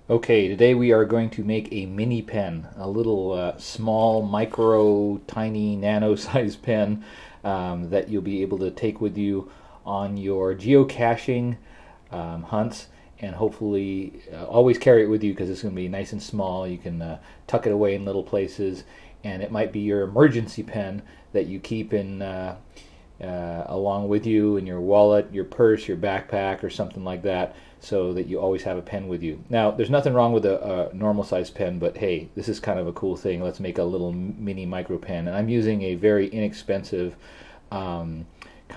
Okay, today we are going to make a mini pen, a little small, micro, tiny, nano-sized pen that you'll be able to take with you on your geocaching hunts, and hopefully always carry it with you because it's going to be nice and small. You can tuck it away in little places, and it might be your emergency pen that you keep in along with you in your wallet, your purse, your backpack, or something like that, so that you always have a pen with you. Now, there's nothing wrong with a normal size pen, but hey, this is kind of a cool thing. Let's make a little mini micro pen, and I'm using a very inexpensive kind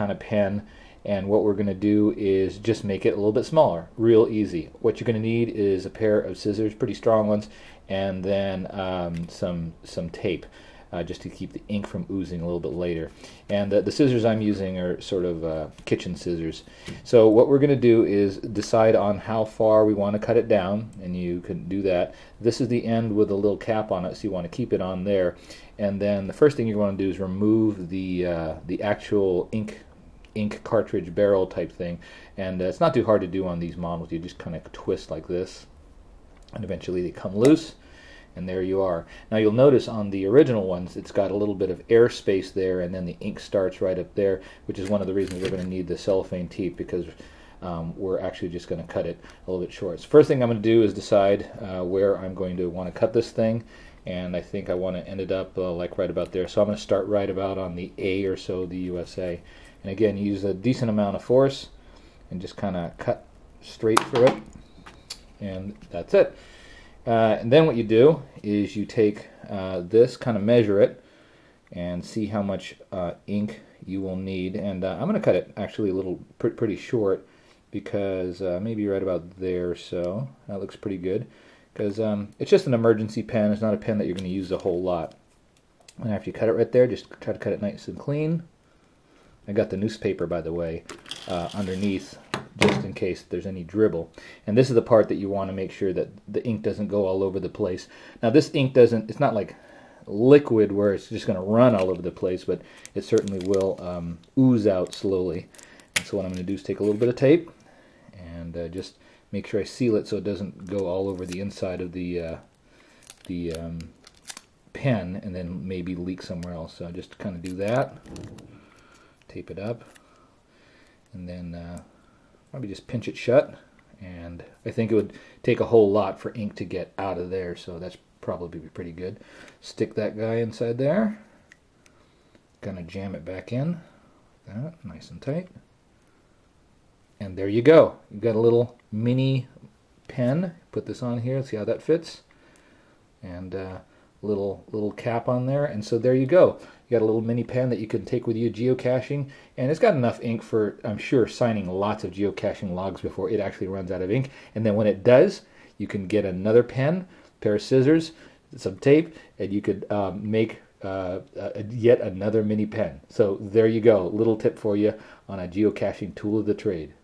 of pen. And what we're going to do is just make it a little bit smaller, real easy. What you're going to need is a pair of scissors, pretty strong ones, and then some tape. Just to keep the ink from oozing a little bit later. And the scissors I'm using are sort of kitchen scissors. So what we're going to do is decide on how far we want to cut it down, and you can do that. This is the end with a little cap on it, so you want to keep it on there. And then the first thing you want to do is remove the actual ink cartridge barrel type thing. And it's not too hard to do on these models. You just kind of twist like this, and eventually they come loose. And there you are. Now you'll notice on the original ones it's got a little bit of air space there, and then the ink starts right up there, which is one of the reasons we're going to need the cellophane tape, because we're actually just going to cut it a little bit short. So first thing I'm going to do is decide where I'm going to want to cut this thing, and I think I want to end it up like right about there. So I'm going to start right about on the A or so, the USA. And again, use a decent amount of force and just kind of cut straight through it, and that's it. And then what you do is you take this, kind of measure it, and see how much ink you will need. And I'm going to cut it actually a little pretty short, because maybe right about there, so that looks pretty good. Because it's just an emergency pen. It's not a pen that you're going to use a whole lot. And after you cut it right there, just try to cut it nice and clean. I got the newspaper, by the way, underneath, just in case there's any dribble. And this is the part that you want to make sure that the ink doesn't go all over the place. Now this ink doesn't, it's not like liquid where it's just going to run all over the place, but it certainly will ooze out slowly. And so what I'm going to do is take a little bit of tape and just make sure I seal it so it doesn't go all over the inside of the pen and then maybe leak somewhere else. So just kind of do that. Tape it up, and then probably just pinch it shut. And I think it would take a whole lot for ink to get out of there, so that's probably pretty good. Stick that guy inside there, gonna jam it back in like that, nice and tight, and there you go. You've got a little mini pen. Put this on here, see how that fits, and little cap on there, and so there you go. You got a little mini pen that you can take with you geocaching, and it's got enough ink for, I'm sure, signing lots of geocaching logs before it actually runs out of ink. And then when it does, you can get another pen, pair of scissors, some tape, and you could make yet another mini pen. So there you go, little tip for you on a geocaching tool of the trade.